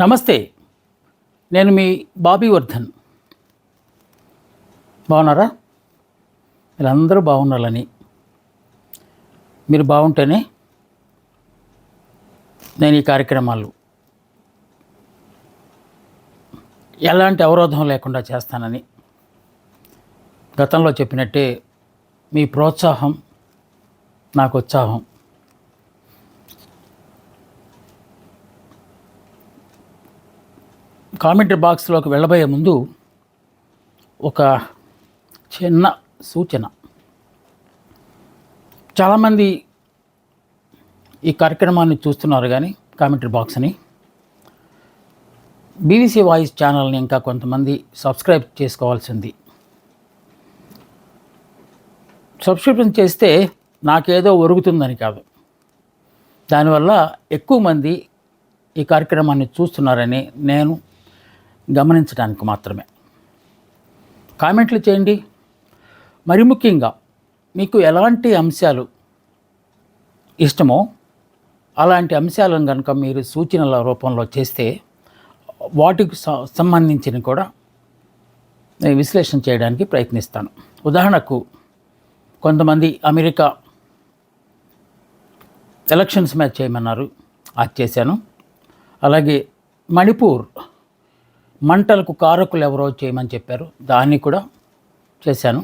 నమస్తే. నేను మీ బాబీ వర్ధన్. బాగున్నారా? వీళ్ళందరూ బాగుండాలని, మీరు బాగుంటేనే నేను ఈ కార్యక్రమాలు ఎలాంటి అవరోధం లేకుండా చేస్తానని గతంలో చెప్పినట్టే మీ ప్రోత్సాహం నాకు ఉత్సాహం. కామెంటరీ బాక్స్లోకి వెళ్ళబోయే ముందు ఒక చిన్న సూచన. చాలామంది ఈ కార్యక్రమాన్ని చూస్తున్నారు, కానీ కామెంటరీ బాక్స్ని, బీబీసీ వాయిస్ ఛానల్ని ఇంకా కొంతమంది సబ్స్క్రైబ్ చేసుకోవాల్సింది. సబ్స్క్రిప్షన్ చేస్తే నాకేదో ఒరుగుతుందని కాదు, దానివల్ల ఎక్కువ మంది ఈ కార్యక్రమాన్ని చూస్తున్నారని నేను గమనించడానికి మాత్రమే. కామెంట్లు చేయండి. మరి ముఖ్యంగా మీకు ఎలాంటి అంశాలు ఇష్టమో అలాంటి అంశాలను కనుక మీరు సూచనల రూపంలో చేస్తే వాటికి సంబంధించిన కూడా నేను విశ్లేషణ చేయడానికి ప్రయత్నిస్తాను. ఉదాహరణకు, కొంతమంది అమెరికా ఎలక్షన్స్ మీద చేయమన్నారు, అది చేశాను. అలాగే మణిపూర్ మంటలకు కారకులు ఎవరో చేయమని చెప్పారు, దాన్ని కూడా చేశాను.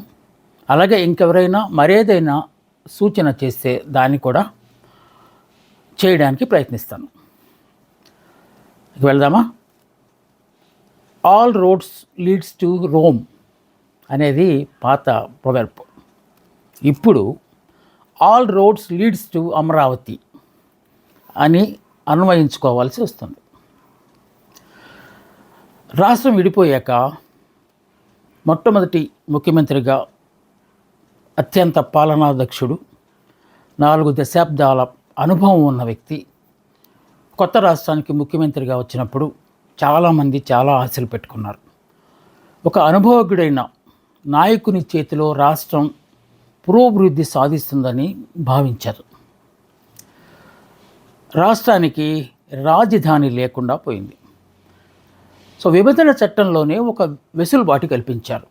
అలాగే ఇంకెవరైనా మరేదైనా సూచన చేస్తే దాన్ని కూడా చేయడానికి ప్రయత్నిస్తాను. వెళ్దామా? All roads leads to Rome అనేది పాత ప్రొవెర్బ్. ఇప్పుడు all roads leads to Amaravati అని అన్వయించుకోవాల్సి వస్తుంది. రాష్ట్రం విడిపోయాక మొట్టమొదటి ముఖ్యమంత్రిగా అత్యంత పాలనాదక్షుడు, 4 దశాబ్దాల అనుభవం ఉన్న వ్యక్తి కొత్త రాష్ట్రానికి ముఖ్యమంత్రిగా వచ్చినప్పుడు చాలామంది చాలా ఆశలు పెట్టుకున్నారు. ఒక అనుభవజ్ఞుడైన నాయకుని చేతిలో రాష్ట్రం పురోభివృద్ధి సాధిస్తుందని భావించారు. రాష్ట్రానికి రాజధాని లేకుండా పోయింది. సో విభజన చట్టంలోనే ఒక వెసులుబాటు కల్పించారు.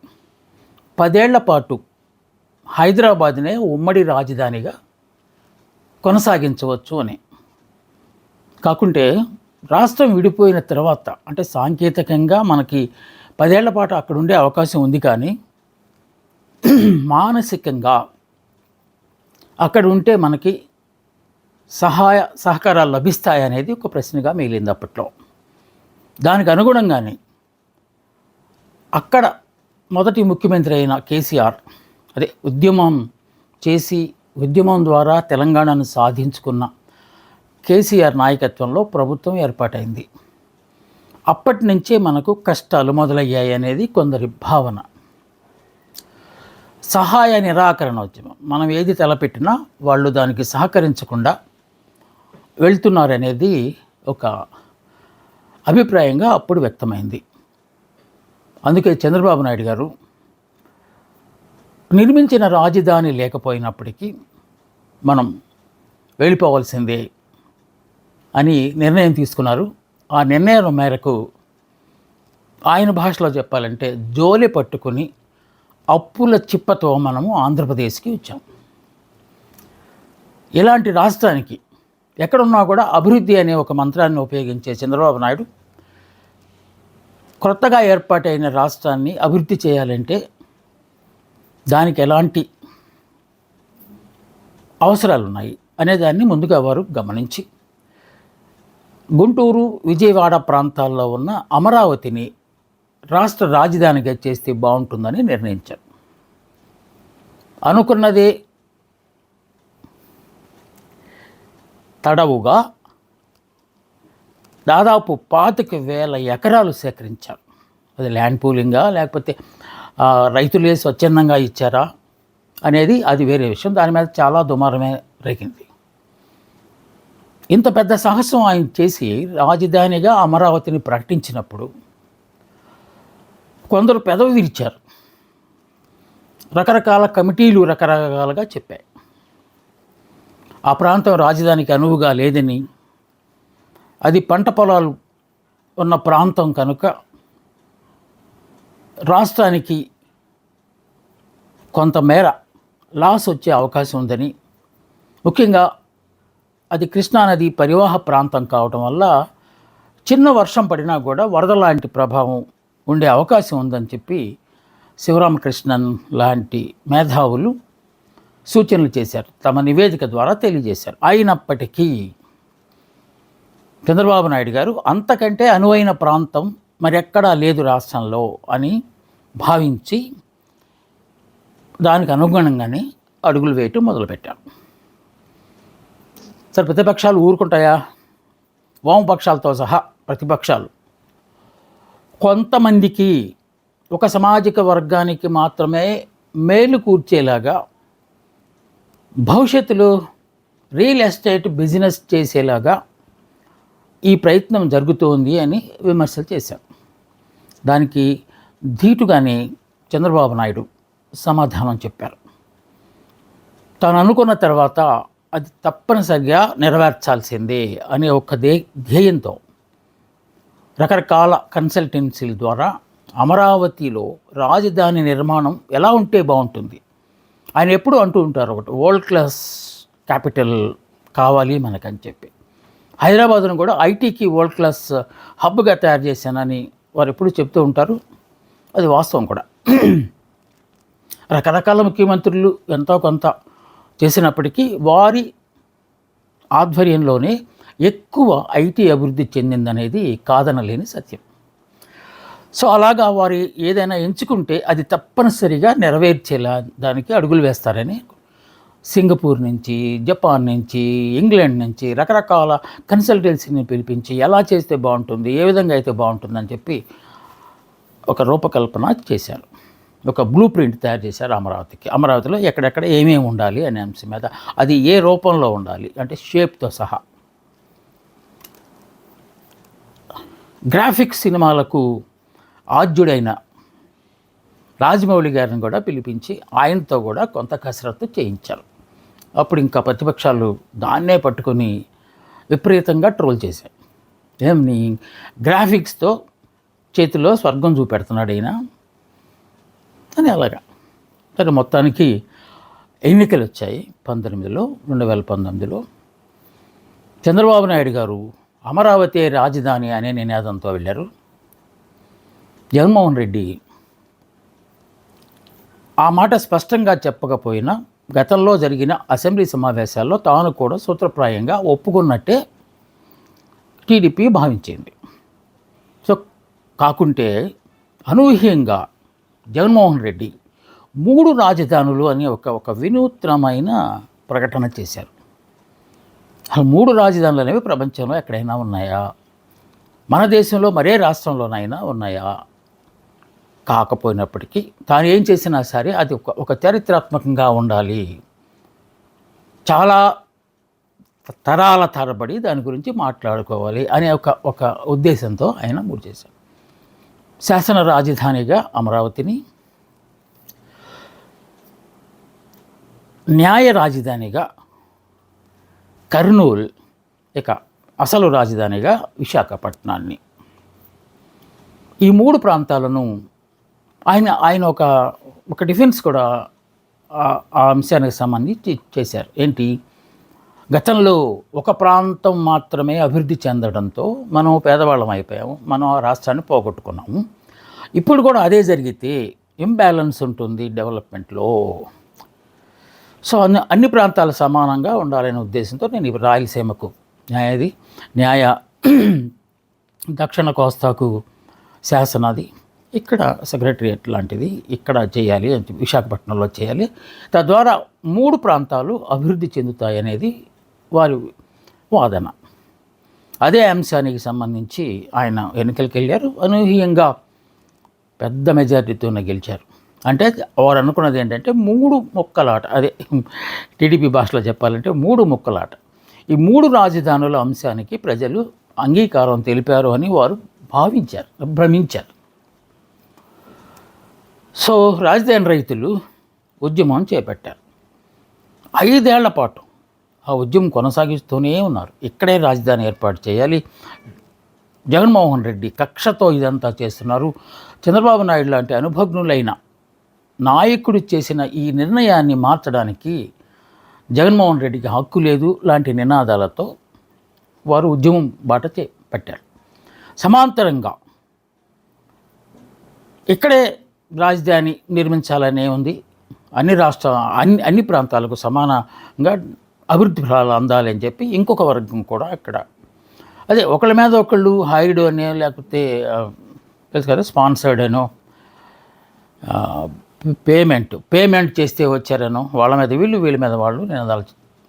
10 ఏళ్ల పాటు హైదరాబాద్నే ఉమ్మడి రాజధానిగా కొనసాగించవచ్చు అని. కాకుంటే రాష్ట్రం విడిపోయిన తర్వాత, అంటే సాంకేతికంగా మనకి 10 ఏళ్ల పాటు అక్కడ ఉండే అవకాశం ఉంది, కానీ మానసికంగా అక్కడ ఉంటే మనకి సహకారాలు లభిస్తాయనేది ఒక ప్రశ్నగా మిగిలింది అప్పట్లో. దానికి అనుగుణంగానే అక్కడ మొదటి ముఖ్యమంత్రి అయిన కేసీఆర్, ఉద్యమం ద్వారా తెలంగాణను సాధించుకున్న కేసీఆర్ నాయకత్వంలో ప్రభుత్వం ఏర్పాటైంది. అప్పటి నుంచే మనకు కష్టాలు మొదలయ్యాయి అనేది కొందరి భావన. సహాయ నిరాకరణ ఉద్యమం, మనం ఏది తలపెట్టినా వాళ్ళు దానికి సహకరించకుండా వెళ్తున్నారనేది ఒక అభిప్రాయంగా అప్పుడు వ్యక్తమైంది. అందుకే చంద్రబాబు నాయుడు గారు నిర్మించిన రాజధాని లేకపోయినప్పటికీ మనం వెళ్ళిపోవాల్సిందే అని నిర్ణయం తీసుకున్నారు. ఆ నిర్ణయం మేరకు ఆయన భాషలో చెప్పాలంటే జోలి పట్టుకుని అప్పుల చిప్పతో మనము ఆంధ్రప్రదేశ్కి వచ్చాం. ఇలాంటి రాష్ట్రానికి ఎక్కడున్నా కూడా అభివృద్ధి అనే ఒక మంత్రాన్ని ఉపయోగించే చంద్రబాబు నాయుడు కొత్తగా ఏర్పాటైన రాష్ట్రాన్ని అభివృద్ధి చేయాలంటే దానికి ఎలాంటి అవసరాలు ఉన్నాయి అనేదాన్ని ముందుగా వారు గమనించి గుంటూరు, విజయవాడ ప్రాంతాల్లో ఉన్న అమరావతిని రాష్ట్ర రాజధానిగా చేస్తే బాగుంటుందని నిర్ణయించారు. అనుకున్నదే తడవుగా దాదాపు 25,000 ఎకరాలు సేకరించారు. అది ల్యాండ్ పూలింగా లేకపోతే రైతులే స్వచ్ఛందంగా ఇచ్చారా అనేది అది వేరే విషయం. దాని మీద చాలా దుమారమే రేగింది. ఇంత పెద్ద సాహసం ఆయన చేసి రాజధానిగా అమరావతిని ప్రకటించినప్పుడు కొందరు పెదవి విరిచారు. రకరకాల కమిటీలు రకరకాలుగా చెప్పాయి. ఆ ప్రాంతం రాజధానికి అనువుగా లేదని, అది పంట పొలాలు ఉన్న ప్రాంతం కనుక రాష్ట్రానికి కొంతమేర లాస్ వచ్చే అవకాశం ఉందని, ముఖ్యంగా అది కృష్ణానది పరివాహ ప్రాంతం కావటం వల్ల చిన్న వర్షం పడినా కూడా వరద లాంటి ప్రభావం ఉండే అవకాశం ఉందని చెప్పి శివరామకృష్ణన్ లాంటి మేధావులు సూచనలు చేశారు, తమ నివేదిక ద్వారా తెలియజేశారు. అయినప్పటికీ చంద్రబాబు నాయుడు గారు అంతకంటే అనువైన ప్రాంతం మరెక్కడా లేదు రాష్ట్రంలో అని భావించి దానికి అనుగుణంగానే అడుగులు వేయటం మొదలుపెట్టారు. సరే, ప్రతిపక్షాలు ఊరుకుంటాయా? వామపక్షాలతో సహా ప్రతిపక్షాలు కొంతమందికి, ఒక సామాజిక వర్గానికి మాత్రమే మేలు కూర్చేలాగా, భవిష్యత్తులో రియల్ ఎస్టేట్ బిజినెస్ చేసేలాగా ఈ ప్రయత్నం జరుగుతోంది అని విమర్శలు చేశారు. దానికి ధీటుగానే చంద్రబాబు నాయుడు సమాధానం చెప్పారు. తాను అనుకున్న తర్వాత అది తప్పనిసరిగా నెరవేర్చాల్సిందే అనే ఒక ధ్యేయంతో రకరకాల కన్సల్టెన్సీల ద్వారా అమరావతిలో రాజధాని నిర్మాణం ఎలా ఉంటే బాగుంటుంది, ఆయన ఎప్పుడు అంటూ ఉంటారు, ఒకటి వరల్డ్ క్లాస్ క్యాపిటల్ కావాలి మనకని చెప్పి. హైదరాబాద్ను కూడా ఐటీకి వరల్డ్ క్లాస్ హబ్గా తయారు చేశానని వారు ఎప్పుడు చెప్తూ ఉంటారు. అది వాస్తవం కూడా. రకరకాల ముఖ్యమంత్రులు ఎంతో కొంత చేసినప్పటికీ వారి ఆధ్వర్యంలోనే ఎక్కువ ఐటీ అభివృద్ధి చెందిందనేది కాదనలేని సత్యం. సో అలాగా వారు ఏదైనా ఎంచుకుంటే అది తప్పనిసరిగా నెరవేర్చేలా దానికి అడుగులు వేస్తారని సింగపూర్ నుంచి, జపాన్ నుంచి, ఇంగ్లాండ్ నుంచి రకరకాల కన్సల్టెన్సీని పిలిపించి ఎలా చేస్తే బాగుంటుంది, ఏ విధంగా అయితే బాగుంటుందని చెప్పి ఒక రూపకల్పన చేశారు. ఒక బ్లూ ప్రింట్ తయారు చేశారు అమరావతికి. అమరావతిలో ఎక్కడెక్కడ ఏమేమి ఉండాలి అనే అంశం మీద, అది ఏ రూపంలో ఉండాలి అంటే షేప్తో సహా. గ్రాఫిక్స్ సినిమాలకు ఆద్యుడైన రాజమౌళి గారిని కూడా పిలిపించి ఆయనతో కూడా కొంత కసరత్తు చేయించారు. అప్పుడు ఇంకా ప్రతిపక్షాలు దాన్నే పట్టుకొని విపరీతంగా ట్రోల్ చేశాయి. ఏమి గ్రాఫిక్స్తో చేతిలో స్వర్గం చూపెడుతున్నాడు అయినా అని అలాగా. సరే, మొత్తానికి ఎన్నికలు వచ్చాయి 2019లో. చంద్రబాబు నాయుడు గారు అమరావతి రాజధాని అనే నినాదంతో వెళ్ళారు. జగన్మోహన్ రెడ్డి ఆ మాట స్పష్టంగా చెప్పకపోయినా గతంలో జరిగిన అసెంబ్లీ సమావేశాల్లో తాను కూడా సూత్రప్రాయంగా ఒప్పుకున్నట్టే టీడీపీ భావించింది. సో కాకుంటే అనూహ్యంగా జగన్మోహన్ రెడ్డి 3 రాజధానులు అని ఒక వినూత్నమైన ప్రకటన చేశారు. ఆ 3 రాజధానులు అనేవి ప్రపంచంలో ఎక్కడైనా ఉన్నాయా? మన దేశంలో మరే రాష్ట్రంలోనైనా ఉన్నాయా? కాకపోయినప్పటికీ తాను ఏం చేసినా సరే అది ఒక చారిత్రాత్మకంగా ఉండాలి, చాలా తరాల తరబడి దాని గురించి మాట్లాడుకోవాలి అనే ఒక ఉద్దేశంతో ఆయన మూడు చేశారు. శాసన రాజధానిగా అమరావతిని, న్యాయ రాజధానిగా కర్నూలు, ఇక అసలు రాజధానిగా విశాఖపట్నాన్ని, ఈ 3 ప్రాంతాలను ఆయన ఒక డిఫెన్స్ కూడా ఆ అంశానికి సంబంధించి చేశారు. ఏంటి, గతంలో ఒక ప్రాంతం మాత్రమే అభివృద్ధి చెందడంతో మనం పేదవాళ్ళం అయిపోయాము, మనం ఆ రాష్ట్రాన్ని పోగొట్టుకున్నాము. ఇప్పుడు కూడా అదే జరిగితే ఇంబ్యాలెన్స్ ఉంటుంది డెవలప్మెంట్లో. సో అన్ని ప్రాంతాలు సమానంగా ఉండాలనే ఉద్దేశంతో నేను రాయలసీమకు న్యాయ దక్షిణ కోస్తాకు శాసనాది, ఇక్కడ సెక్రటరియట్ లాంటిది ఇక్కడ చేయాలి, విశాఖపట్నంలో చేయాలి, తద్వారా 3 ప్రాంతాలు అభివృద్ధి చెందుతాయి అనేది వారి వాదన. అదే అంశానికి సంబంధించి ఆయన ఎన్నికలకు వెళ్ళారు. అనూహ్యంగా పెద్ద మెజారిటీతోనే గెలిచారు. అంటే వారు అనుకున్నది ఏంటంటే 3 ముక్కలాట, అదే టీడీపీ భాషలో చెప్పాలంటే 3 ముక్కలాట. ఈ 3 రాజధానుల అంశానికి ప్రజలు అంగీకారం తెలిపారు అని వారు భ్రమించారు. సో రాజధాని రైతులు ఉద్యమం చేపట్టారు. 5 ఏళ్ల పాటు ఆ ఉద్యమం కొనసాగిస్తూనే ఉన్నారు. ఇక్కడే రాజధాని ఏర్పాటు చేయాలి, జగన్మోహన్ రెడ్డి కక్షతో ఇదంతా చేస్తున్నారు. చంద్రబాబు నాయుడు లాంటి అనుభవజ్ఞులైన నాయకుడు చేసిన ఈ నిర్ణయాన్ని మార్చడానికి జగన్మోహన్ రెడ్డికి హక్కు లేదు లాంటి నినాదాలతో వారు ఉద్యమం బాట పట్టారు. సమాంతరంగా ఇక్కడే రాజధాని నిర్మించాలనే ఉంది. అన్ని ప్రాంతాలకు సమానంగా అభివృద్ధి ఫలాలు అందాలి అని చెప్పి ఇంకొక వర్గం కూడా ఇక్కడ అదే ఒకళ్ళ మీద ఒకళ్ళు హైడ్ అనో లేకపోతే తెలుసు కదా స్పాన్సర్డ్ అనో పేమెంట్ చేస్తే వచ్చారనో వాళ్ళ మీద వీళ్ళ మీద వాళ్ళు నినాదాలు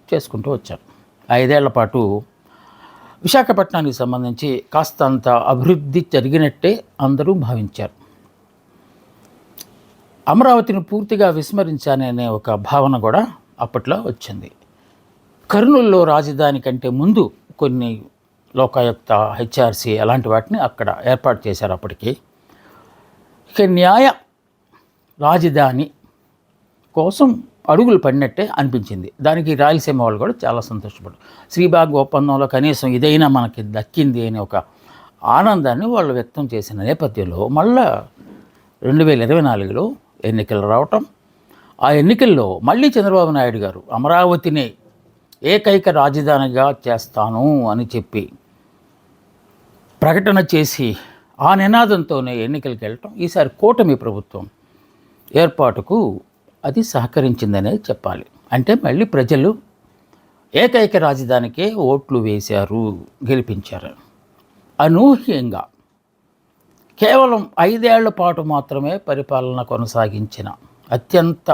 చేసుకుంటూ వచ్చారు. 5 ఏళ్ల పాటు విశాఖపట్నానికి సంబంధించి కాస్తంత అభివృద్ధి జరిగినట్టే అందరూ భావించారు. అమరావతిని పూర్తిగా విస్మరించాననే ఒక భావన కూడా అప్పట్లో వచ్చింది. కర్నూలులో రాజధాని కంటే ముందు కొన్ని లోకాయుక్త, హెచ్ఆర్సీ అలాంటి వాటిని అక్కడ ఏర్పాటు చేశారు అప్పటికి. ఇక న్యాయ రాజధాని కోసం అడుగులు పడినట్టే అనిపించింది. దానికి రాయలసీమ వాళ్ళు కూడా చాలా సంతోషపడ్డారు. శ్రీబాగ్ ఒప్పందంలో కనీసం ఇదైనా మనకి దక్కింది అనే ఒక ఆనందాన్ని వాళ్ళు వ్యక్తం చేసిన నేపథ్యంలో మళ్ళా 2024లో ఎన్నికలు రావటం, ఆ ఎన్నికల్లో మళ్ళీ చంద్రబాబు నాయుడు గారు అమరావతిని ఏకైక రాజధానిగా చేస్తాను అని చెప్పి ప్రకటన చేసి ఆ నినాదంతోనే ఎన్నికలకు వెళ్ళటం, ఈసారి కూటమి ప్రభుత్వం ఏర్పాటుకు అది సహకరించిందనేది చెప్పాలి. అంటే మళ్ళీ ప్రజలు ఏకైక రాజధానికే ఓట్లు వేశారు, గెలిపించారు. అనూహ్యంగా కేవలం 5 ఏళ్ల పాటు మాత్రమే పరిపాలన కొనసాగించిన, అత్యంత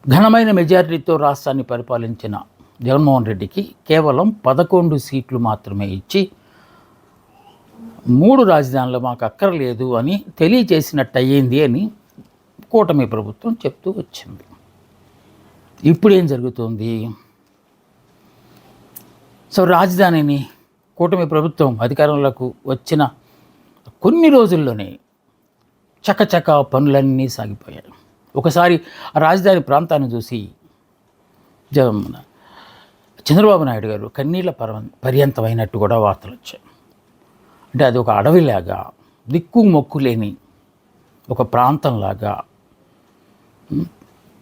ఘనమైన మెజారిటీతో రాష్ట్రాన్ని పరిపాలించిన జగన్మోహన్ రెడ్డికి కేవలం 11 సీట్లు మాత్రమే ఇచ్చి 3 రాజధానులు మాకు అక్కర్లేదు అని తెలియజేసినట్టు అయ్యింది అని కూటమి ప్రభుత్వం చెప్తూ వచ్చింది. ఇప్పుడు ఏం జరుగుతుంది? సో రాజధానిని కూటమి ప్రభుత్వం అధికారంలోకి వచ్చిన కొన్ని రోజుల్లోనే చకచక పనులన్నీ సాగిపోయాయి. ఒకసారి ఆ రాజధాని ప్రాంతాన్ని చూసి చంద్రబాబు నాయుడు గారు కన్నీళ్ల పర్యంతమైనట్టు కూడా వార్తలు వచ్చాయి. అంటే అది ఒక అడవిలాగా, దిక్కు మొక్కు లేని ఒక ప్రాంతంలాగా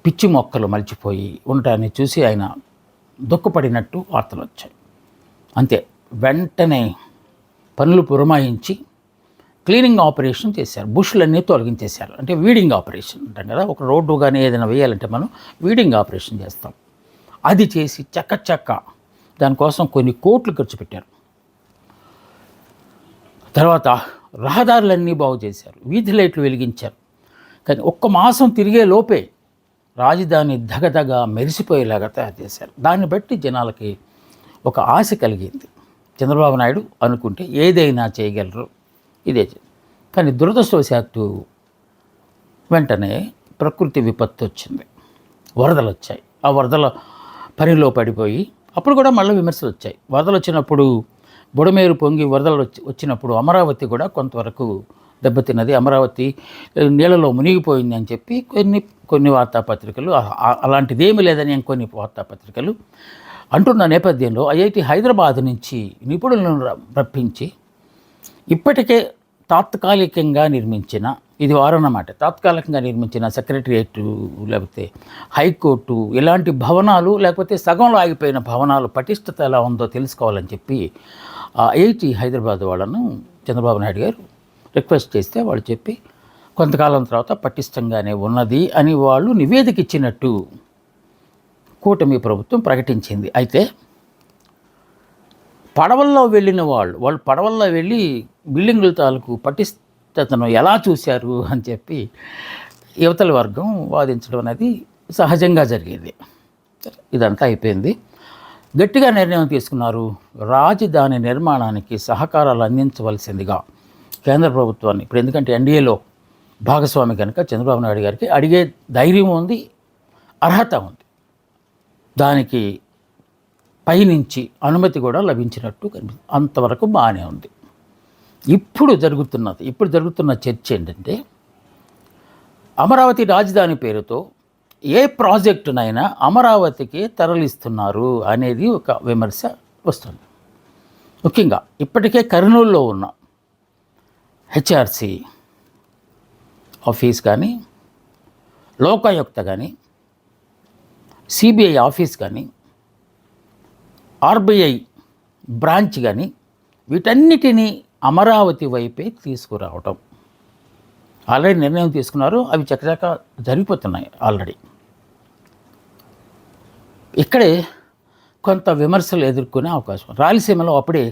పిచ్చి మొక్కలు మలిచిపోయి ఉండటాన్ని చూసి ఆయన దుఃఖపడినట్టు వార్తలు వచ్చాయి. అంతే, వెంటనే పనులు పురమాయించి క్లీనింగ్ ఆపరేషన్ చేశారు. బుష్లన్నీ తొలగించేశారు. అంటే వీడింగ్ ఆపరేషన్ అంటాం కదా, ఒక రోడ్డు కానీ ఏదైనా వేయాలంటే మనం వీడింగ్ ఆపరేషన్ చేస్తాం. అది చేసి చక్క దానికోసం కొన్ని కోట్లు ఖర్చు పెట్టారు. తర్వాత రహదారులన్నీ బాగు చేశారు, వీధి లైట్లు వెలిగించారు. కానీ 1 మాసం తిరిగే లోపే రాజధాని దగదగా మెరిసిపోయేలాగా తయారు చేశారు. దాన్ని బట్టి జనాలకి ఒక ఆశ కలిగింది. చంద్రబాబు నాయుడు అనుకుంటే ఏదైనా చేయగలరు, ఇదే. కానీ దురదృష్టవశాత్తు వెంటనే ప్రకృతి విపత్తు వచ్చింది, వరదలు వచ్చాయి. ఆ వరదల పనిలో పడిపోయి అప్పుడు కూడా మళ్ళీ విమర్శలు వచ్చాయి. వరదలు వచ్చినప్పుడు బుడమేరు పొంగి వరదలు వచ్చినప్పుడు అమరావతి కూడా కొంతవరకు దెబ్బతిన్నది, అమరావతి నీళ్ళలో మునిగిపోయింది అని చెప్పి కొన్ని వార్తాపత్రికలు, అలాంటిదేమీ లేదని కొన్ని వార్తాపత్రికలు అంటున్న నేపథ్యంలో ఐఐటి హైదరాబాద్ నుంచి నిపుణులను రప్పించి ఇప్పటికే తాత్కాలికంగా నిర్మించిన, ఇది వారన్నమాట, తాత్కాలికంగా నిర్మించిన సెక్రటరియట్ లేకపోతే హైకోర్టు ఇలాంటి భవనాలు, లేకపోతే సగంలో ఆగిపోయిన భవనాలు పటిష్టత ఎలా ఉందో తెలుసుకోవాలని చెప్పి ఐఐటి హైదరాబాద్ వాళ్ళను చంద్రబాబు నాయుడు గారు రిక్వెస్ట్ చేస్తే వాళ్ళు చెప్పి కొంతకాలం తర్వాత పటిష్టంగానే ఉన్నది అని వాళ్ళు నివేదిక ఇచ్చినట్టు కూటమి ప్రభుత్వం ప్రకటించింది. అయితే పడవల్లో వెళ్ళిన వాళ్ళు పడవల్లో వెళ్ళి బిల్డింగుల తాలూకు పటిష్టతను ఎలా చూశారు అని చెప్పి యువతల వర్గం వాదించడం అనేది సహజంగా జరిగేది. ఇదంతా అయిపోయింది. గట్టిగా నిర్ణయం తీసుకున్నారు. రాజధాని నిర్మాణానికి సహకారాలు అందించవలసిందిగా కేంద్ర ప్రభుత్వాన్ని, ఇప్పుడు ఎందుకంటే ఎన్డీఏలో భాగస్వామి కనుక చంద్రబాబు నాయుడు గారికి అడిగే ధైర్యం ఉంది, అర్హత ఉంది. దానికి పైనుంచి అనుమతి కూడా లభించినట్టు కనిపిస్తుంది. అంతవరకు బాగానే ఉంది. ఇప్పుడు జరుగుతున్న చర్చ ఏంటంటే అమరావతి రాజధాని పేరుతో ఏ ప్రాజెక్టునైనా అమరావతికి తరలిస్తున్నారు అనేది ఒక విమర్శ వస్తుంది. ముఖ్యంగా ఇప్పటికే కర్నూలులో ఉన్న హెచ్ఆర్సి ఆఫీస్ కానీ, లోకాయుక్త కానీ, సిబిఐ ఆఫీస్ కానీ, ఆర్బిఐ బ్రాంచ్ కానీ, వీటన్నిటినీ అమరావతి వైపే తీసుకురావటం ఆల్రెడీ నిర్ణయం తీసుకున్నారు. అవి చకచక జరిగిపోతున్నాయి ఆల్రెడీ. ఇక్కడే కొంత విమర్శలు ఎదుర్కొనే అవకాశం. రాయలసీమలో అప్పుడే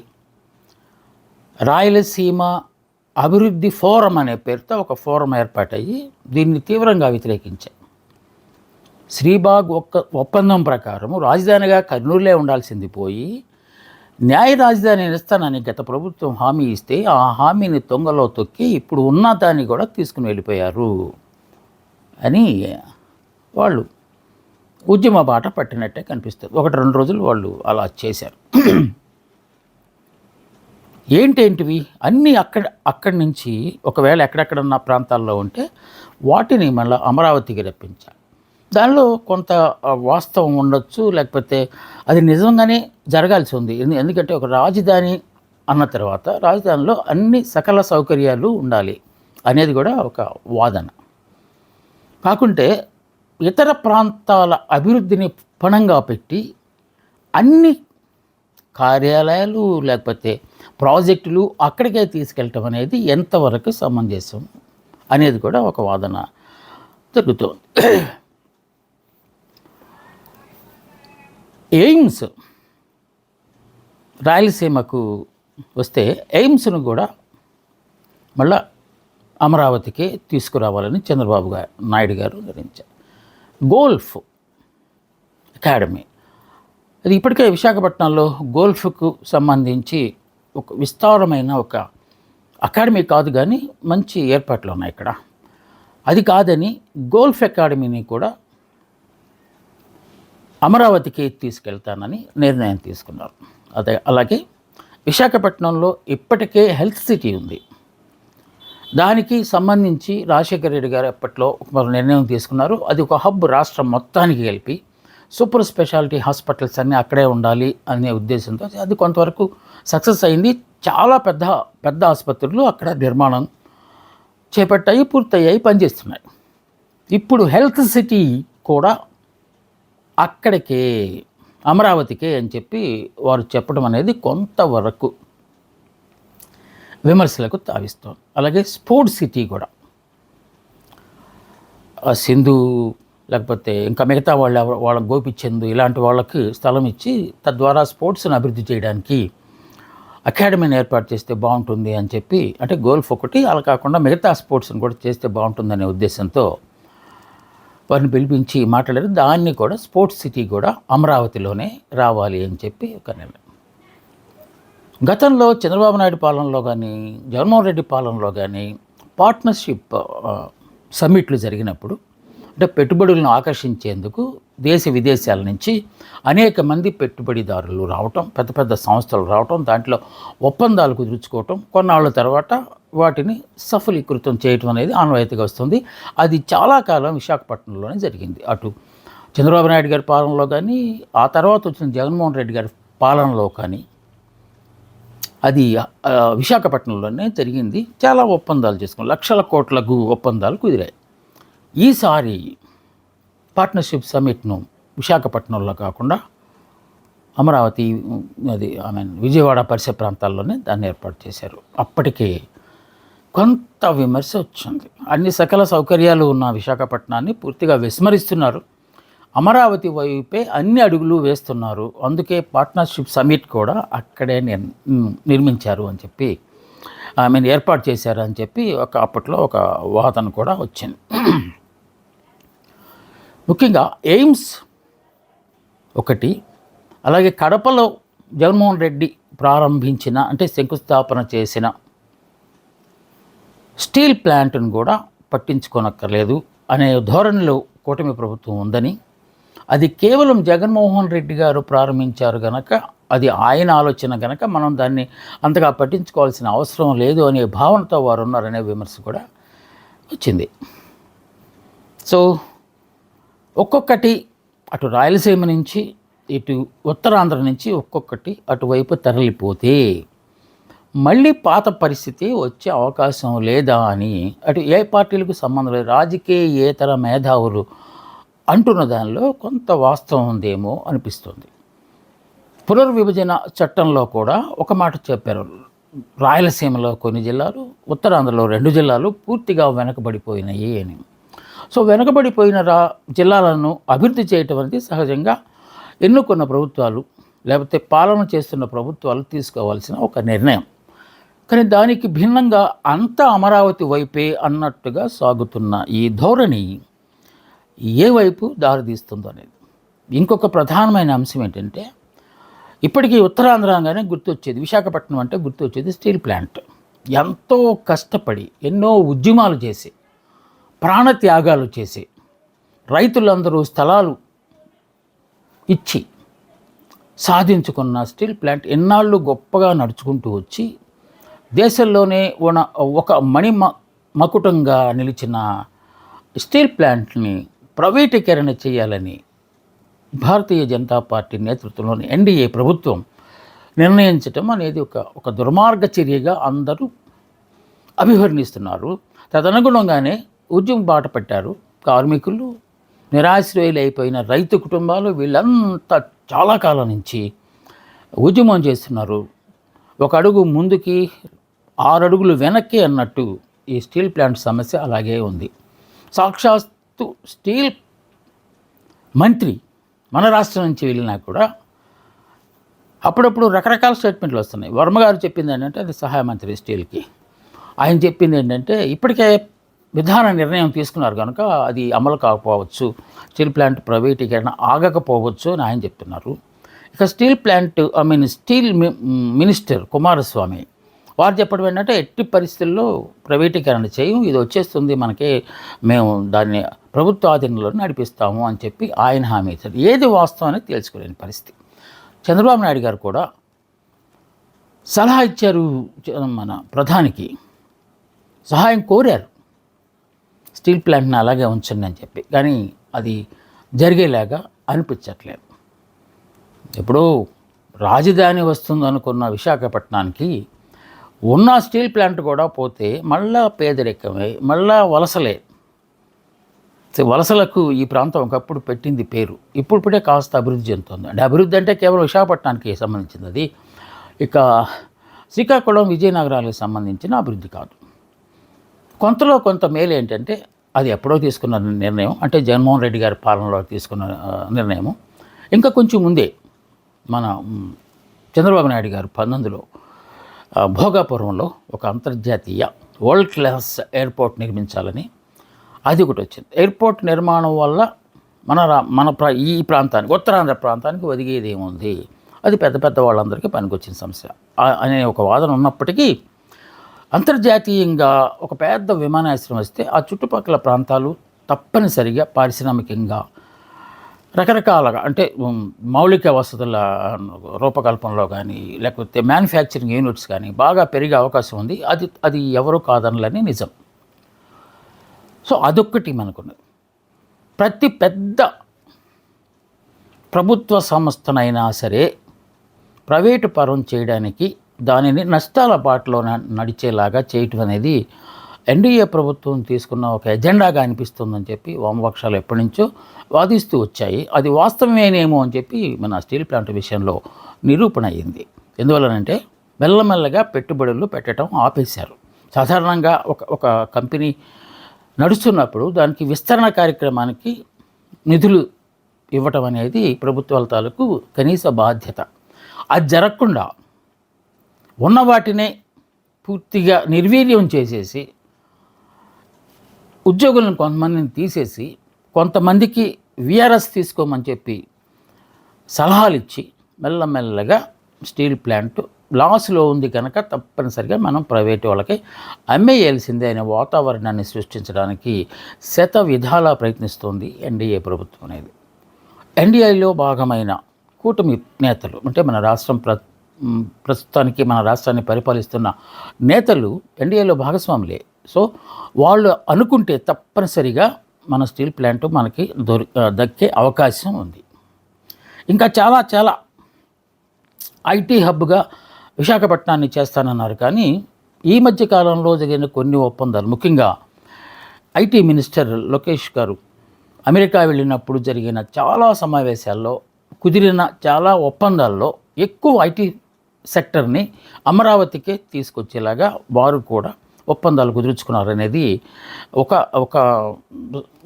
రాయలసీమ అభివృద్ధి ఫోరం అనే పేరుతో ఒక ఫోరం ఏర్పాటయ్యి దీన్ని తీవ్రంగా వ్యతిరేకించాయి. శ్రీబాగ్ ఒప్పందం ప్రకారం రాజధానిగా కర్నూలులే ఉండాల్సింది పోయి న్యాయ రాజధాని ఇస్తానని గత ప్రభుత్వం హామీ ఇస్తే ఆ హామీని తొంగలో తొక్కి ఇప్పుడు ఉన్న దాన్ని కూడా తీసుకుని వెళ్ళిపోయారు అని వాళ్ళు ఉద్యమ బాట పట్టినట్టే కనిపిస్తుంది. 1-2 రోజులు వాళ్ళు అలా చేశారు. ఏంటేంటివి అన్నీ అక్కడి నుంచి ఒకవేళ ఎక్కడెక్కడన్న ప్రాంతాల్లో ఉంటే వాటిని మళ్ళీ అమరావతికి రప్పించాలి. దానిలో కొంత వాస్తవం ఉండొచ్చు, లేకపోతే అది నిజంగానే జరగాల్సి ఉంది. ఎందుకంటే ఒక రాజధాని అన్న తర్వాత రాజధానిలో అన్ని సకల సౌకర్యాలు ఉండాలి అనేది కూడా ఒక వాదన. కాకుంటే ఇతర ప్రాంతాల అభివృద్ధిని పణంగా పెట్టి అన్ని కార్యాలయాలు లేకపోతే ప్రాజెక్టులు అక్కడికే తీసుకెళ్ళటం అనేది ఎంతవరకు సమంజసం అనేది కూడా ఒక వాదన జరుగుతుంది. ఎయిమ్స్ రాయలసీమకు వస్తే ఎయిమ్స్ను కూడా మళ్ళా అమరావతికి తీసుకురావాలని చంద్రబాబు నాయుడు గారు నిర్ణయించారు. గోల్ఫ్ అకాడమీ అది ఇప్పటికే విశాఖపట్నంలో గోల్ఫ్కు సంబంధించి ఒక విస్తారమైన ఒక అకాడమీ కాదు కానీ మంచి ఏర్పాట్లు ఉన్నాయి ఇక్కడ. అది కాదని గోల్ఫ్ అకాడమీని కూడా అమరావతికి తీసుకెళ్తానని నిర్ణయం తీసుకున్నారు. అలాగే విశాఖపట్నంలో ఇప్పటికే హెల్త్ సిటీ ఉంది. దానికి సంబంధించి రాజశేఖర రెడ్డి గారు అప్పట్లో ఒక నిర్ణయం తీసుకున్నారు. అది ఒక హబ్ రాష్ట్రం మొత్తానికి కలిపి సూపర్ స్పెషాలిటీ హాస్పిటల్స్ అన్నీ అక్కడే ఉండాలి అనే ఉద్దేశంతో అది కొంతవరకు సక్సెస్ అయింది. చాలా పెద్ద ఆసుపత్రులు అక్కడ నిర్మాణం చేపట్టాయి, పూర్తయ్యాయి, పనిచేస్తున్నాయి. ఇప్పుడు హెల్త్ సిటీ కూడా అక్కడికే అమరావతికే అని చెప్పి వారు చెప్పడం అనేది కొంతవరకు విమర్శలకు తావిస్తోంది. అలాగే స్పోర్ట్స్ సిటీ కూడా సింధు లేకపోతే ఇంకా మిగతా వాళ్ళ గోపిచంద్ ఇలాంటి వాళ్ళకి స్థలం ఇచ్చి తద్వారా స్పోర్ట్స్ని అభివృద్ధి చేయడానికి అకాడమీని ఏర్పాటు చేస్తే బాగుంటుంది అని చెప్పి, అంటే గోల్ఫ్ ఒకటి అలా కాకుండా మిగతా స్పోర్ట్స్ని కూడా చేస్తే బాగుంటుందనే ఉద్దేశంతో వారిని పిలిపించి మాట్లాడారు. దాన్ని కూడా స్పోర్ట్స్ సిటీ కూడా అమరావతిలోనే రావాలి అని చెప్పి ఒక నిర్ణయం. గతంలో చంద్రబాబు నాయుడు పాలనలో కానీ జగన్మోహన్ రెడ్డి పాలనలో కానీ పార్ట్నర్షిప్ సమ్మిట్లు జరిగినప్పుడు అంటే పెట్టుబడులను ఆకర్షించేందుకు దేశ విదేశాల నుంచి అనేక మంది పెట్టుబడిదారులు రావటం, పెద్ద సంస్థలు రావటం, దాంట్లో ఒప్పందాలు కుదుర్చుకోవటం, కొన్నాళ్ళ తర్వాత వాటిని సఫలీకృతం చేయటం అనేది ఆనవాయితీగా వస్తుంది. అది చాలా కాలం విశాఖపట్నంలోనే జరిగింది. అటు చంద్రబాబు నాయుడు గారి పాలనలో కానీ ఆ తర్వాత వచ్చిన జగన్మోహన్ రెడ్డి గారి పాలనలో కానీ అది విశాఖపట్నంలోనే జరిగింది. చాలా ఒప్పందాలు చేసుకున్నాం, లక్షల కోట్లకు ఒప్పందాలు కుదిరాయి. ఈసారి పార్ట్నర్షిప్ సమ్మిట్ను విశాఖపట్నంలో కాకుండా అమరావతి విజయవాడ పరిసర ప్రాంతాల్లోనే దాన్ని ఏర్పాటు చేశారు. అప్పటికే కొంత విమర్శ వచ్చింది. అన్ని సకల సౌకర్యాలు ఉన్న విశాఖపట్నాన్ని పూర్తిగా విస్మరిస్తున్నారు, అమరావతి వైపే అన్ని అడుగులు వేస్తున్నారు, అందుకే పార్ట్నర్షిప్ సమ్మిట్ కూడా అక్కడే నిర్మించారు అని చెప్పి ఏర్పాటు చేశారు అని చెప్పి అప్పట్లో ఒక వాదన కూడా వచ్చింది. ముఖ్యంగా ఎయిమ్స్ ఒకటి, అలాగే కడపలో జగన్మోహన్ రెడ్డి ప్రారంభించిన అంటే శంకుస్థాపన చేసిన స్టీల్ ప్లాంట్ను కూడా పట్టించుకోనక్కర్లేదు అనే ధోరణిలో కూటమి ప్రభుత్వం ఉందని, అది కేవలం జగన్మోహన్ రెడ్డి గారు ప్రారంభించారు గనక, అది ఆయన ఆలోచన గనక మనం దాన్ని అంతగా పట్టించుకోవాల్సిన అవసరం లేదు అనే భావనతో వారు ఉన్నారనే విమర్శ కూడా వచ్చింది. సో ఒక్కొక్కటి అటు రాయలసీమ నుంచి ఇటు ఉత్తరాంధ్ర నుంచి ఒక్కొక్కటి అటువైపు తరలిపోతే మళ్ళీ పాత పరిస్థితి వచ్చే అవకాశం లేదా అని అటు ఏ పార్టీలకు సంబంధం లేదు, రాజకీయేతర మేధావులు అంటున్న దానిలో కొంత వాస్తవం ఉందేమో అనిపిస్తుంది. పునర్విభజన చట్టంలో కూడా ఒక మాట చెప్పారు, రాయలసీమలో కొన్ని జిల్లాలు, ఉత్తరాంధ్రలో 2 జిల్లాలు పూర్తిగా వెనకబడిపోయినాయి అని. సో వెనకబడిపోయిన జిల్లాలను అభివృద్ధి చేయటం అనేది సహజంగా ఎన్నుకున్న ప్రభుత్వాలు లేకపోతే పాలన చేస్తున్న ప్రభుత్వాలు తీసుకోవాల్సిన ఒక నిర్ణయం. కానీ దానికి భిన్నంగా అంతా అమరావతి వైపే అన్నట్టుగా సాగుతున్న ఈ ధోరణి ఏ వైపు దారితీస్తుందో అనేది ఇంకొక ప్రధానమైన అంశం ఏంటంటే, ఇప్పటికీ ఉత్తరాంధ్ర అనగానే గుర్తొచ్చేది, విశాఖపట్నం అంటే గుర్తొచ్చేది స్టీల్ ప్లాంట్. ఎంతో కష్టపడి ఎన్నో ఉద్యమాలు చేసి ప్రాణత్యాగాలు చేసి రైతులందరూ స్థలాలు ఇచ్చి సాధించుకున్న స్టీల్ ప్లాంట్ ఎన్నాళ్ళు గొప్పగా నడుచుకుంటూ వచ్చి దేశంలోనే ఒక మకుటంగా నిలిచిన స్టీల్ ప్లాంట్ని ప్రైవేటీకరణ చేయాలని భారతీయ జనతా పార్టీ నేతృత్వంలోని ఎన్డీఏ ప్రభుత్వం నిర్ణయించటం అనేది ఒక దుర్మార్గ చర్యగా అందరూ అభివర్ణిస్తున్నారు. తదనుగుణంగానే ఉద్యమం బాట పెట్టారు కార్మికులు, నిరాశ్రయులు అయిపోయిన రైతు కుటుంబాలు, వీళ్ళంతా చాలా కాలం నుంచి ఉద్యమం చేస్తున్నారు. ఒక అడుగు ముందుకి 6 అడుగులు వెనక్కి అన్నట్టు ఈ స్టీల్ ప్లాంట్ సమస్య అలాగే ఉంది. సాక్షాత్తు స్టీల్ మంత్రి మన రాష్ట్రం నుంచి వెళ్ళినా కూడా అప్పుడప్పుడు రకరకాల స్టేట్మెంట్లు వస్తున్నాయి. వర్మ గారు చెప్పింది ఏంటంటే అది సహాయ మంత్రి స్టీల్కి, ఆయన చెప్పింది ఏంటంటే ఇప్పటికే విధాన నిర్ణయం తీసుకున్నారు కనుక అది అమలు కాకపోవచ్చు, స్టీల్ ప్లాంట్ ప్రైవేటీకరణ ఆగకపోవచ్చు అని ఆయన చెప్తున్నారు. ఇక steel plant steel minister Kumaraswamy వారు చెప్పడం ఏంటంటే ఎట్టి పరిస్థితుల్లో ప్రైవేటీకరణ చేయం, ఇది వచ్చేస్తుంది మనకి, మేము దాన్ని ప్రభుత్వ ఆధీనంలో నడిపిస్తాము అని చెప్పి ఆయన హామీ ఇచ్చారు. ఏది వాస్తవం అనేది తెలుసుకోలేని పరిస్థితి. చంద్రబాబు నాయుడు గారు కూడా సలహా ఇచ్చారు, మన ప్రధానికి సహాయం కోరారు స్టీల్ ప్లాంట్ని అలాగే ఉంచండి అని చెప్పి, కానీ అది జరిగేలాగా అనిపించట్లేదు. ఇప్పుడు రాజధాని వస్తుంది అనుకున్న విశాఖపట్నానికి ఉన్న స్టీల్ ప్లాంట్ కూడా పోతే మళ్ళా పేదరికమే, మళ్ళా వలసలే. వలసలకు ఈ ప్రాంతం ఒకప్పుడు పెట్టింది పేరు, ఇప్పుడే కాస్త అభివృద్ధి చెందుతుంది. అంటే అభివృద్ధి అంటే కేవలం విశాఖపట్నానికి సంబంధించింది అది, ఇక శ్రీకాకుళం విజయనగరాలకు సంబంధించిన అభివృద్ధి కాదు. కొంతలో కొంత మేలు ఏంటంటే అది ఎప్పుడో తీసుకున్న నిర్ణయం, అంటే జగన్మోహన్ రెడ్డి గారి పాలనలో తీసుకున్న నిర్ణయము. ఇంకా కొంచెం ముందే మన చంద్రబాబు నాయుడు గారు 19లో భోగాపురంలో ఒక అంతర్జాతీయ వరల్డ్ క్లాస్ ఎయిర్పోర్ట్ నిర్మించాలని అది ఒకటి వచ్చింది. ఎయిర్పోర్ట్ నిర్మాణం వల్ల ఈ ప్రాంతానికి, ఉత్తరాంధ్ర ప్రాంతానికి ఒదిగేది ఏముంది, అది పెద్ద వాళ్ళందరికీ పనికొచ్చిన సమస్య అనే ఒక వాదన ఉన్నప్పటికీ అంతర్జాతీయంగా ఒక పెద్ద విమానాశ్రయం వస్తే ఆ చుట్టుపక్కల ప్రాంతాలు తప్పనిసరిగా పారిశ్రామికంగా రకరకాలుగా, అంటే మౌలిక వసతుల రూపకల్పనలో కానీ లేకపోతే మ్యానుఫ్యాక్చరింగ్ యూనిట్స్ కానీ బాగా పెరిగే అవకాశం ఉంది. అది ఎవరు కాదనలని నిజం. సో అదొక్కటి మనకున్నది. ప్రతి పెద్ద ప్రభుత్వ సంస్థనైనా సరే ప్రైవేటు పరం చేయడానికి దానిని నష్టాల బాటలో నడిచేలాగా చేయటం అనేది ఎన్డీఏ ప్రభుత్వం తీసుకున్న ఒక ఎజెండాగా అనిపిస్తుందని చెప్పి వామపక్షాలు ఎప్పటి నుంచో వాదిస్తూ వచ్చాయి. అది వాస్తవమేనేమో అని చెప్పి మన స్టీల్ ప్లాంట్ విషయంలో నిరూపణ అయ్యింది. ఎందువల్లనంటే మెల్లమెల్లగా పెట్టుబడులు పెట్టడం ఆపేశారు. సాధారణంగా ఒక కంపెనీ నడుస్తున్నప్పుడు దానికి విస్తరణ కార్యక్రమానికి నిధులు ఇవ్వటం అనేది ప్రభుత్వాల తాలూకు కనీస బాధ్యత. అది జరగకుండా ఉన్న వాటినే పూర్తిగా నిర్వీర్యం చేసేసి ఉద్యోగులను కొంతమందిని తీసేసి కొంతమందికి వీఆర్ఎస్ తీసుకోమని చెప్పి సలహాలు ఇచ్చి మెల్లమెల్లగా స్టీల్ ప్లాంట్ లాస్లో ఉంది కనుక తప్పనిసరిగా మనం ప్రైవేటు వాళ్ళకి అమ్మేయాల్సిందే అనే వాతావరణాన్ని సృష్టించడానికి శత విధాలా ప్రయత్నిస్తుంది ఎన్డీఏ ప్రభుత్వం అనేది. ఎన్డీఏలో భాగమైన కూటమి నేతలు, అంటే మన రాష్ట్రం ప్రస్తుతానికి మన రాష్ట్రాన్ని పరిపాలిస్తున్న నేతలు ఎన్డీఏలో భాగస్వాములే. సో వాళ్ళు అనుకుంటే తప్పనిసరిగా మన స్టీల్ ప్లాంట్ మనకి దక్కే అవకాశం ఉంది. ఇంకా చాలా చాలా ఐటీ హబ్గా విశాఖపట్నాన్ని చేస్తానన్నారు. కానీ ఈ మధ్య కాలంలో జరిగిన కొన్ని ఒప్పందాలు, ముఖ్యంగా ఐటీ మినిస్టర్ లోకేష్ గారు అమెరికా వెళ్ళినప్పుడు జరిగిన చాలా సమావేశాల్లో కుదిరిన చాలా ఒప్పందాల్లో ఎక్కువ ఐటీ సెక్టర్ని అమరావతికే తీసుకొచ్చేలాగా వారు కూడా ఒప్పందాలు కుదుర్చుకున్నారనేది ఒక ఒక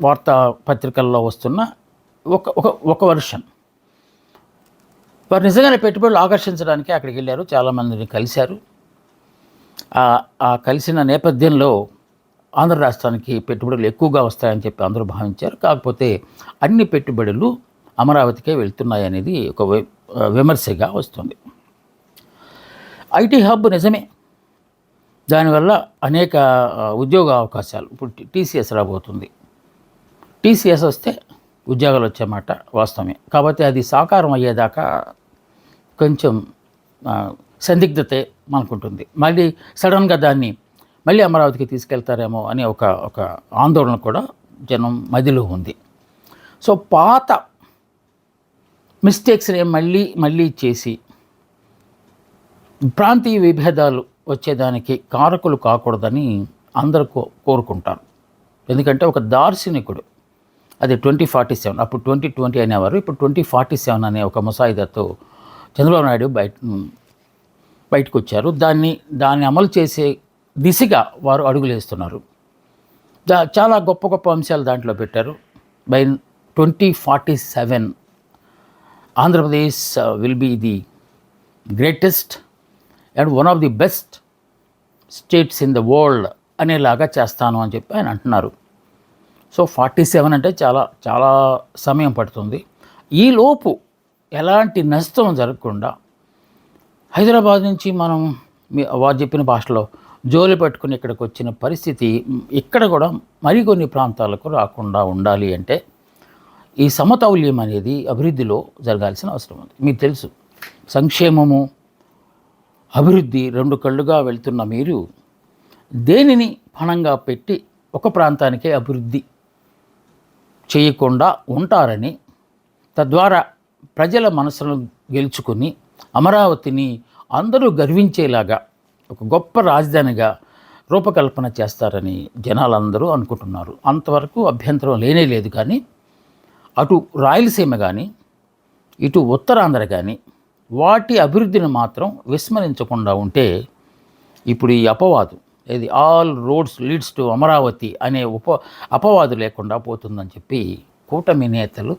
వార్తాపత్రికల్లో వస్తున్న ఒక ఒక ఒక వర్షన్. వారు నిజంగానే పెట్టుబడులు ఆకర్షించడానికి అక్కడికి వెళ్ళారు, చాలామందిని కలిశారు. ఆ కలిసిన నేపథ్యంలో ఆంధ్ర రాష్ట్రానికి పెట్టుబడులు ఎక్కువగా వస్తాయని చెప్పి అందరూ భావించారు. కాకపోతే అన్ని పెట్టుబడులు అమరావతికే వెళ్తున్నాయనేది ఒక విమర్శగా వస్తుంది. ఐటీ హబ్ నిజమే, దానివల్ల అనేక ఉద్యోగ అవకాశాలు, ఇప్పుడు టీసీఎస్ రాబోతుంది. టీసీఎస్ వస్తే ఉద్యోగాలు వచ్చే మాట వాస్తవమే. కాబట్టి అది సాకారం అయ్యేదాకా కొంచెం సందిగ్ధతే మనకుంటుంది. మళ్ళీ సడన్గా దాన్ని మళ్ళీ అమరావతికి తీసుకెళ్తారేమో అనే ఒక ఆందోళన కూడా జనం మధ్యలో ఉంది. సో పాత మిస్టేక్స్ని మళ్ళీ చేసి ప్రాంతీయ విభేదాలు వచ్చేదానికి కారకులు కాకూడదని అందరూ కోరుకుంటారు. ఎందుకంటే ఒక దార్శనికుడు, అది 2047, అప్పుడు 2020 అనేవారు, ఇప్పుడు 2047 అనే ఒక ముసాయిదాతో చంద్రబాబు నాయుడు బయటకు వచ్చారు. దాన్ని అమలు చేసే దిశగా వారు అడుగులేస్తున్నారు. చాలా గొప్ప గొప్ప అంశాలు దాంట్లో పెట్టారు. By 2047 Andhra Pradesh will be the greatest and one of the best states in the world అనేలాగా చేస్తాను అని చెప్పి ఆయన అంటున్నారు. సో 47 అంటే చాలా చాలా సమయం పడుతుంది. ఈలోపు ఎలాంటి నష్టం జరగకుండా హైదరాబాద్ నుంచి మనం వారు చెప్పిన భాషలో జోలి పట్టుకుని ఇక్కడికి వచ్చిన పరిస్థితి ఇక్కడ కూడా మరికొన్ని ప్రాంతాలకు రాకుండా ఉండాలి అంటే ఈ సమతౌల్యం అనేది అభివృద్ధిలో జరగాల్సిన అవసరం ఉంది. మీకు తెలుసు, సంక్షేమము అభివృద్ధి రెండు కళ్ళుగా వెళ్తున్న మీరు దేనిని పణంగా పెట్టి ఒక ప్రాంతానికే అభివృద్ధి చేయకుండా ఉంటారని, తద్వారా ప్రజల మనసును గెలుచుకుని అమరావతిని అందరూ గర్వించేలాగా ఒక గొప్ప రాజధానిగా రూపకల్పన చేస్తారని జనాలందరూ అనుకుంటున్నారు. అంతవరకు అభ్యంతరం లేనే లేదు. కానీ అటు రాయలసీమ కానీ ఇటు ఉత్తరాంధ్ర కానీ వాటి అభివృద్ధిని మాత్రం విస్మరించకుండా ఉంటే ఇప్పుడు ఈ అపవాదు, ఇది all roads leads to Amaravati అనే అపవాదు లేకుండా పోతుందని చెప్పి కూటమి నేతలు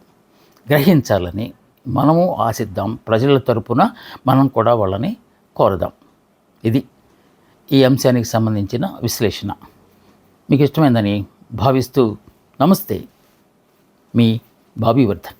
గ్రహించాలని మనము ఆశిద్దాం. ప్రజల తరపున మనం కూడా వాళ్ళని కోరదాం. ఇది ఈ అంశానికి సంబంధించిన విశ్లేషణ. మీకు ఇష్టమైందని భావిస్తూ నమస్తే, మీ బాబీ వర్ధన్.